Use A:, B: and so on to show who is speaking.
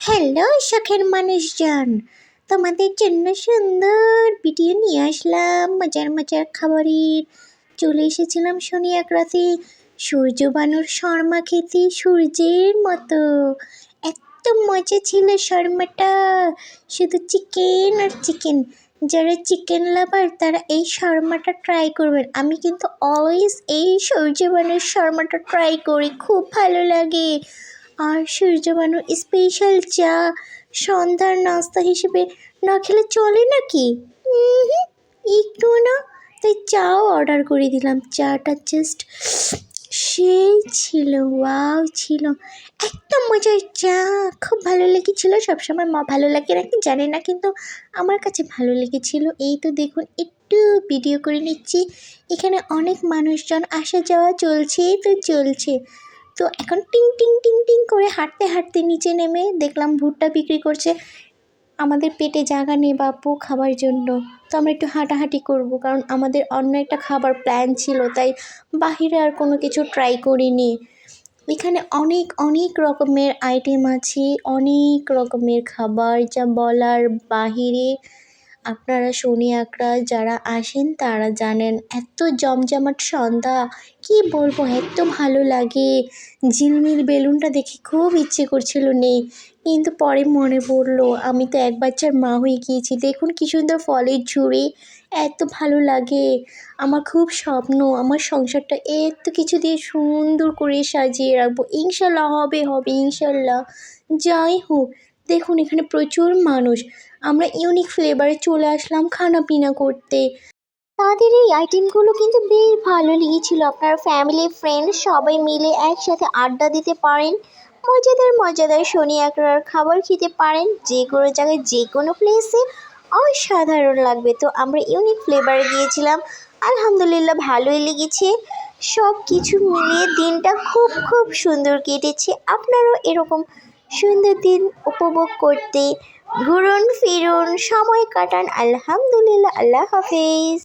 A: Hello শখের মানুষজন, তোমাদের জন্য সুন্দর ভিডিও নিয়ে আসলাম। মজার মজার খাবারের চলে এসেছিলাম শনি এক রাতে সূর্য বানুর শর্মা খেতে সূর্যের মতো। এত মজা ছিল শর্মাটা, শুধু চিকেন আর চিকেন। যারা চিকেন লাভার তারা এই শর্মাটা ট্রাই করবেন। আমি কিন্তু অলওয়েজ এই সূর্য বানুর শর্মাটা ট্রাই করি, খুব ভালো লাগে। আর সূর্যবানুর স্পেশাল চা সন্ধ্যার নাস্তা হিসেবে না খেলে চলে নাকি? একটু না, তাই চাও অর্ডার করে দিলাম। চাটা জাস্ট সেই ছিল, ওয়াও ছিল, এত মজার চা, খুব ভালো লেগেছিল। সবসময় ভালো লাগে নাকি জানি না, কিন্তু আমার কাছে ভালো লেগেছিল। এই তো দেখুন, একটু ভিডিও করে নিচ্ছি। এখানে অনেক মানুষজন আসা যাওয়া চলছে। তো এখন টিং টিং টিং টিং করে হাঁটতে হাঁটতে নিচে নেমে দেখলাম ভুট্টা বিক্রি করছে। আমাদের পেটে জায়গা নেই বাপু খাবার জন্য, তো আমরা একটু হাঁটাহাঁটি করব, কারণ আমাদের অন্য একটা খাবার প্ল্যান ছিল, তাই বাহিরে আর কোনো কিছু ট্রাই করিনি। এখানে অনেক অনেক রকমের আইটেম আছে, অনেক রকমের খাবার, যা বলার বাহিরে। আপনারা শনি একরা যারা আসেন তারা জানেন, এত জমজমাট সন্ধ্যা, কি বলবো, এত ভালো লাগে। ঝিলমিল বেলুনটা দেখে খুব ইচ্ছে করছিল নেই, কিন্তু পরে মনে পড়লো আমি তো এক বাচ্চার মা হয়ে গিয়েছি। দেখুন কি সুন্দর ফলের ঝুড়ি, এত ভালো লাগে। আমার খুব স্বপ্ন আমার সংসারটা এত কিছু দিয়ে সুন্দর করে সাজিয়ে রাখবো। ইনশাল্লাহ হবে হবে ইনশাল্লাহ। যাই হোক, দেখুন এখানে প্রচুর মানুষ। আমরা ইউনিক ফ্লেভারে চলে আসলাম খানা পিনা করতে। তাদের এই আইটেমগুলো কিন্তু বেশ ভালো লেগেছিল। আপনার ফ্যামিলি ফ্রেন্ড সবাই মিলে একসাথে আড্ডা দিতে পারেন, মজাদার মজাদার শনি একরার খাবার খেতে পারেন, যে কোনো জায়গায় যে কোনো প্লেসে, অসাধারণ লাগবে। তো আমরা ইউনিক ফ্লেভারে গিয়েছিলাম, আলহামদুলিল্লাহ ভালোই লেগেছে। সব কিছু মিলিয়ে দিনটা খুব খুব সুন্দর কেটেছে। আপনারাও এরকম সুন্দর দিন উপভোগ করতে ঘুরুন ফিরুন, সময় কাটান। আলহামদুলিল্লাহ, আল্লাহ হাফেজ।